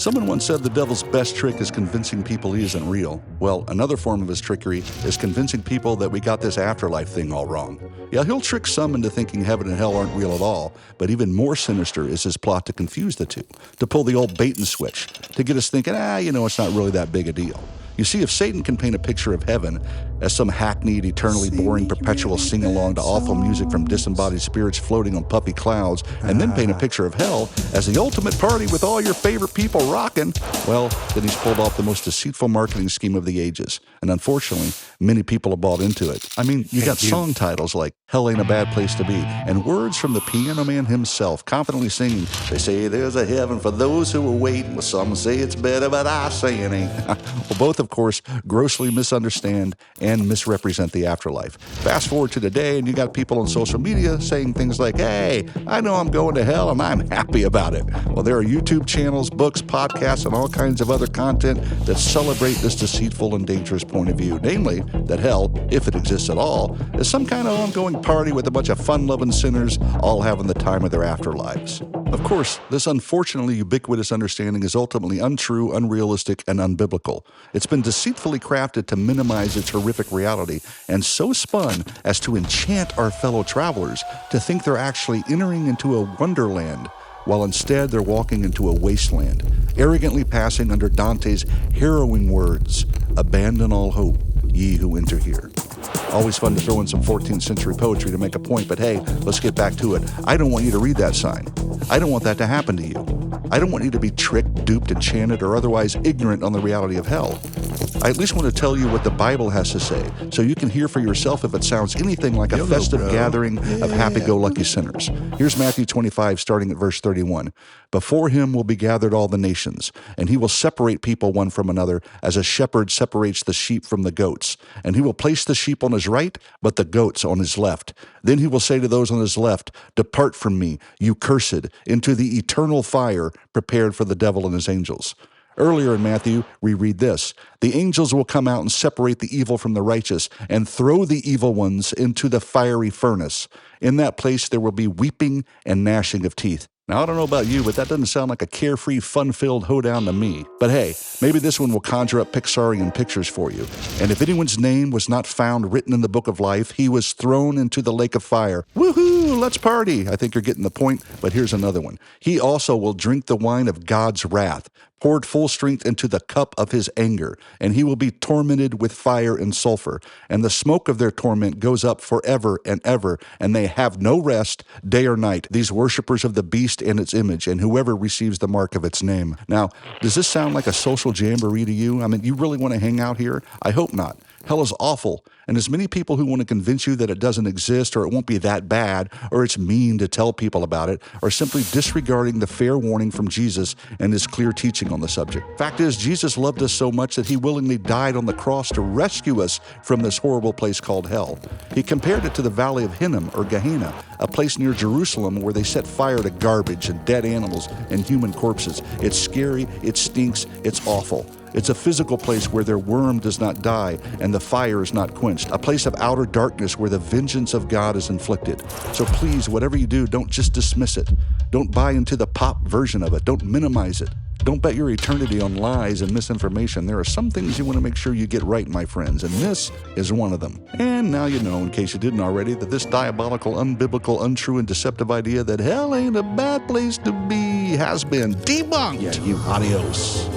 Someone once said the devil's best trick is convincing people he isn't real. Well, another form of his trickery is convincing people that we got this afterlife thing all wrong. Yeah, he'll trick some into thinking heaven and hell aren't real at all, but even more sinister is his plot to confuse the two, to pull the old bait and switch, to get us thinking, it's not really that big a deal. You see, if Satan can paint a picture of heaven as some hackneyed, eternally boring, perpetual sing-along to awful music from disembodied spirits floating on puffy clouds, and then paint a picture of hell as the ultimate party with all your favorite people rocking, well, then he's pulled off the most deceitful marketing scheme of the ages. And unfortunately, many people have bought into it. I mean, you got song titles like Hell Ain't a Bad Place to Be, and words from the piano man himself confidently singing, they say there's a heaven for those who are waiting, well, some say it's better, but I say it ain't. Well, both, of course, grossly misunderstand and misrepresent the afterlife. Fast forward to today, and you got people on social media saying things like, hey, I know I'm going to hell, and I'm happy about it. Well, there are YouTube channels, books, podcasts, and all kinds of other content that celebrate this deceitful and dangerous point of view, namely that hell, if it exists at all, is some kind of ongoing party with a bunch of fun-loving sinners all having the time of their afterlives. Of course, this unfortunately ubiquitous understanding is ultimately untrue, unrealistic, and unbiblical. It's been deceitfully crafted to minimize its horrific reality and so spun as to enchant our fellow travelers to think they're actually entering into a wonderland, while instead they're walking into a wasteland, arrogantly passing under Dante's harrowing words, "Abandon all hope, ye who enter here." Always fun to throw in some 14th century poetry to make a point, but hey, let's get back to it. I don't want you to read that sign. I don't want that to happen to you. I don't want you to be tricked, duped, enchanted, or otherwise ignorant on the reality of hell. I at least want to tell you what the Bible has to say, so you can hear for yourself if it sounds anything like a festive gathering of happy-go-lucky sinners. Here's Matthew 25, starting at verse 31. Before him will be gathered all the nations, and he will separate people one from another, as a shepherd separates the sheep from the goats. And he will place the sheep on his right, but the goats on his left. Then he will say to those on his left, "Depart from me, you cursed, into the eternal fire prepared for the devil and his angels." Earlier in Matthew, we read this, "The angels will come out and separate the evil from the righteous and throw the evil ones into the fiery furnace. In that place there will be weeping and gnashing of teeth." Now, I don't know about you, but that doesn't sound like a carefree, fun-filled hoedown to me. But hey, maybe this one will conjure up Pixarian pictures for you. And if anyone's name was not found written in the book of life, he was thrown into the lake of fire. Woohoo, let's party. I think you're getting the point, but here's another one. He also will drink the wine of God's wrath, poured full strength into the cup of his anger, and he will be tormented with fire and sulfur. And the smoke of their torment goes up forever and ever, and they have no rest day or night, these worshipers of the beast and its image, and whoever receives the mark of its name. Now, does this sound like a social jamboree to you? I mean, you really want to hang out here? I hope not. Hell is awful, and there's many people who want to convince you that it doesn't exist, or it won't be that bad, or it's mean to tell people about it, or simply disregarding the fair warning from Jesus and his clear teaching on the subject. Fact is, Jesus loved us so much that he willingly died on the cross to rescue us from this horrible place called hell. He compared it to the valley of Hinnom, or Gehenna, a place near Jerusalem where they set fire to garbage and dead animals and human corpses. It's scary, it stinks, it's awful. It's a physical place where their worm does not die and the fire is not quenched, a place of outer darkness where the vengeance of God is inflicted. So please, whatever you do, don't just dismiss it. Don't buy into the pop version of it. Don't minimize it. Don't bet your eternity on lies and misinformation. There are some things you want to make sure you get right, my friends, and this is one of them. And now you know, in case you didn't already, that this diabolical, unbiblical, untrue, and deceptive idea that hell ain't a bad place to be has been debunked. Yeah, adios.